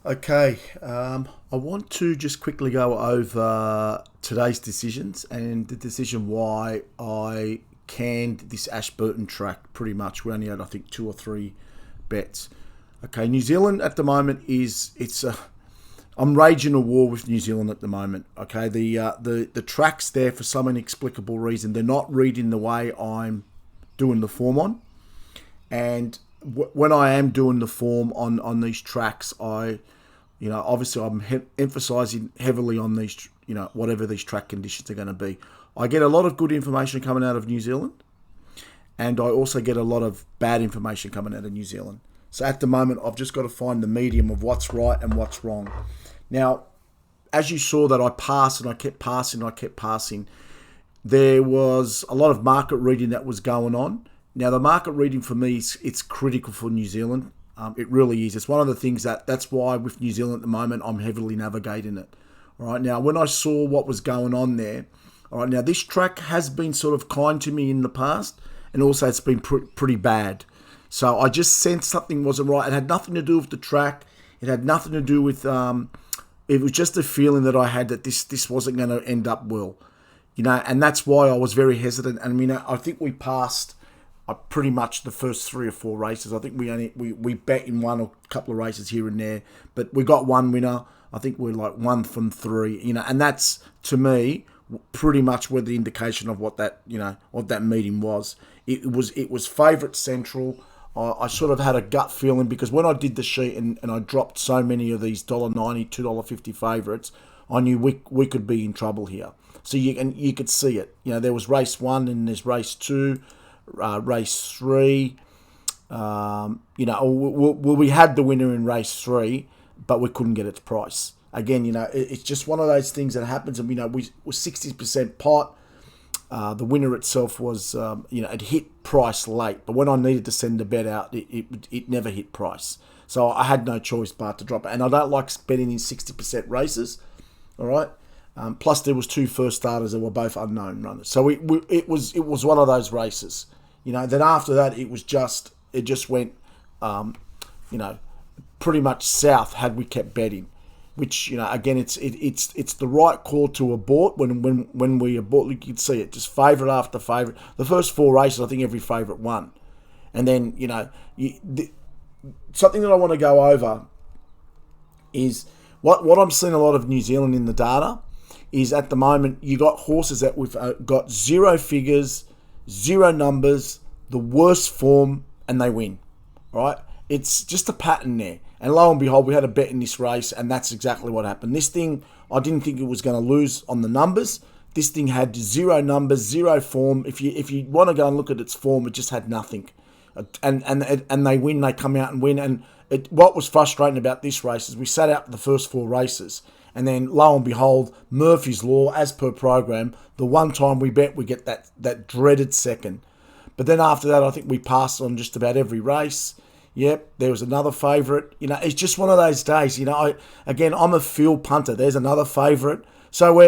Okay, I want to just quickly go over today's decisions and the decision why I canned this Ashburton track pretty much. We only had, I think, two or three bets. Okay, New Zealand at the moment I'm raging a war with New Zealand at the moment. Okay, the track's there for some inexplicable reason. They're not reading the way I'm doing the form on, and when I am doing the form on these tracks, obviously I'm emphasising heavily on these, whatever these track conditions are going to be. I get a lot of good information coming out of New Zealand, and I also get a lot of bad information coming out of New Zealand. So at the moment, I've just got to find the medium of what's right and what's wrong. Now, as you saw that I passed and I kept passing, there was a lot of market reading that was going on. Now, the market reading for me, it's critical for New Zealand. It really is. It's one of the things that's why with New Zealand at the moment, I'm heavily navigating it. All right. Now, when I saw what was going on there, all right. Now, this track has been sort of kind to me in the past, and also it's been pretty bad. So I just sensed something wasn't right. It had nothing to do with the track. It had nothing to do with. It was just a feeling that I had that this wasn't going to end up well, and that's why I was very hesitant. And I think we passed pretty much the first three or four races. I think we bet in one or a couple of races here and there, but we got one winner. I think we're like 1 from 3, and that's to me pretty much where the indication of what that meeting was. It was favourite central. I sort of had a gut feeling because when I did the sheet and I dropped so many of these $1.90, $2.50 favourites, I knew we could be in trouble here. So you could see it. There was race 1 and there's race 2. Race 3, we had the winner in race 3, but we couldn't get its price. Again, it's just one of those things that happens. And we were 60% pot. The winner itself was, it hit price late, but when I needed to send the bet out, it never hit price. So I had no choice but to drop it. And I don't like betting in 60% races. All right. Plus, there was 2 first starters that were both unknown runners. So it was one of those races. Then after that, it just went, pretty much south had we kept betting, which, again, it's the right call to abort when we abort. You can see it, just favourite after favourite. The first 4 races, I think every favourite won. And then, something that I want to go over is what I'm seeing a lot of New Zealand in the data is at the moment you got horses that we've got 0 figures, 0 numbers, the worst form, and they win. Right? It's just a pattern there. And lo and behold, we had a bet in this race, and that's exactly what happened. This thing, I didn't think it was going to lose on the numbers. This thing had 0 numbers, 0 form. If you want to go and look at its form, it just had nothing. And they win, they come out and win. And what was frustrating about this race is we sat out the first 4 races, and then lo and behold, Murphy's Law, as per program, the one time we bet, we get that dreaded second. But then after that, I think we passed on just about every race. Yep, there was another favourite. It's just one of those days. I'm a field punter. There's another favourite. So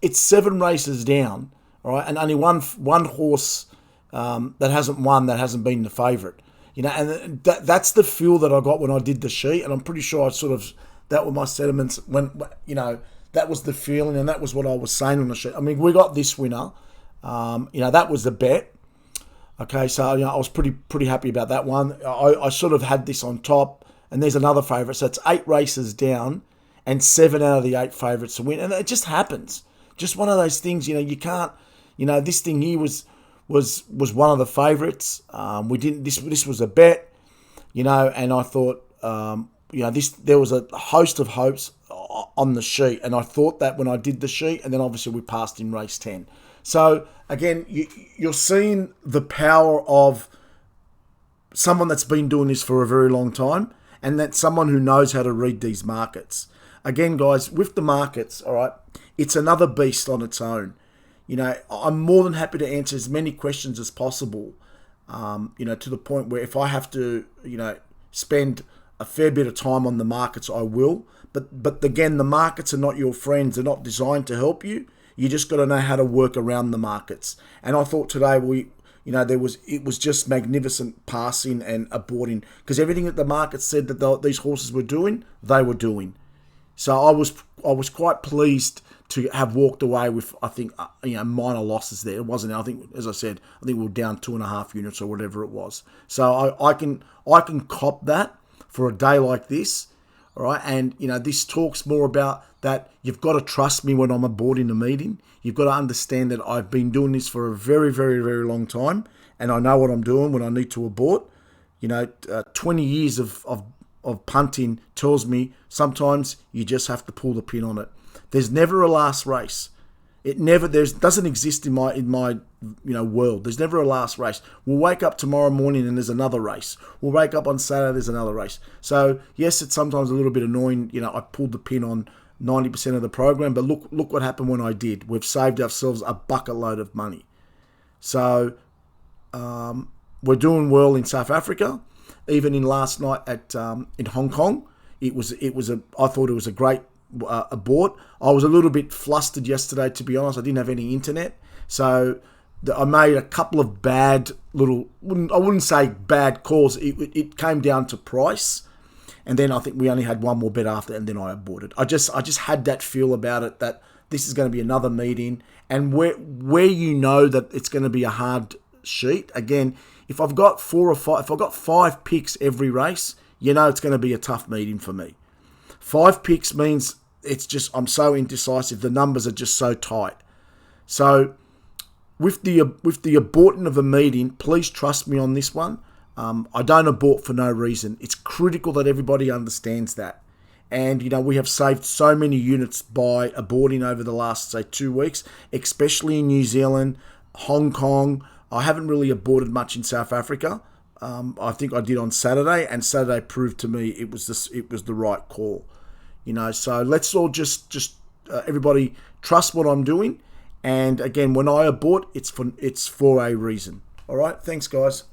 it's 7 races down, all right, and only one horse that hasn't won, that hasn't been the favourite. And that's the feel that I got when I did the sheet, and I'm pretty sure that were my sentiments when, that was the feeling, and that was what I was saying on the sheet. I mean, we got this winner. That was the bet. Okay, so I was pretty happy about that one. I sort of had this on top, and there's another favourite. So it's 8 races down, and 7 out of the 8 favourites to win, and it just happens. Just one of those things. You can't. This thing here was one of the favourites. We didn't. This was a bet. And I thought, there was a host of hopes on the sheet, and I thought that when I did the sheet, and then obviously we passed in race 10. So again, you're seeing the power of someone that's been doing this for a very long time, and that's someone who knows how to read these markets. Again, guys, with the markets, all right, it's another beast on its own. I'm more than happy to answer as many questions as possible, to the point where if I have to, spend a fair bit of time on the markets, I will. But again, the markets are not your friends. They're not designed to help you. You just got to know how to work around the markets. And I thought today it was just magnificent passing and aborting, because everything that the market said that these horses were doing, they were doing. So I was quite pleased to have walked away with, I think, minor losses there. It wasn't, I think, as I said, I think we were down 2.5 units or whatever it was. So I can cop that for a day like this. All right, and this talks more about that you've got to trust me when I'm aborting a meeting. You've got to understand that I've been doing this for a very, very, very long time, and I know what I'm doing when I need to abort. 20 years of punting tells me sometimes you just have to pull the pin on it. There's never a last race. Doesn't exist in my world. There's never a last race. We'll wake up tomorrow morning and there's another race. We'll wake up on Saturday, there's another race. So yes, it's sometimes a little bit annoying. I pulled the pin on 90% of the program, but look what happened when I did. We've saved ourselves a bucket load of money. So we're doing well in South Africa. Even in last night in Hong Kong, I thought it was a great abort. I was a little bit flustered yesterday, to be honest. I didn't have any internet, so I made a couple of bad I wouldn't say bad calls. It came down to price, and then I think we only had one more bet after, and then I aborted. I just had that feel about it that this is going to be another meeting, and where that it's going to be a hard sheet. Again, if I've got 5 picks every race, it's going to be a tough meeting for me. 5 picks means I'm so indecisive. The numbers are just so tight. So with the aborting of a meeting, please trust me on this one. I don't abort for no reason. It's critical that everybody understands that. And, we have saved so many units by aborting over the last, say, 2 weeks, especially in New Zealand, Hong Kong. I haven't really aborted much in South Africa. I think I did on Saturday, and Saturday proved to me it was the right call. So let's all just everybody trust what I'm doing. And again, when I abort, it's for a reason. All right, thanks, guys.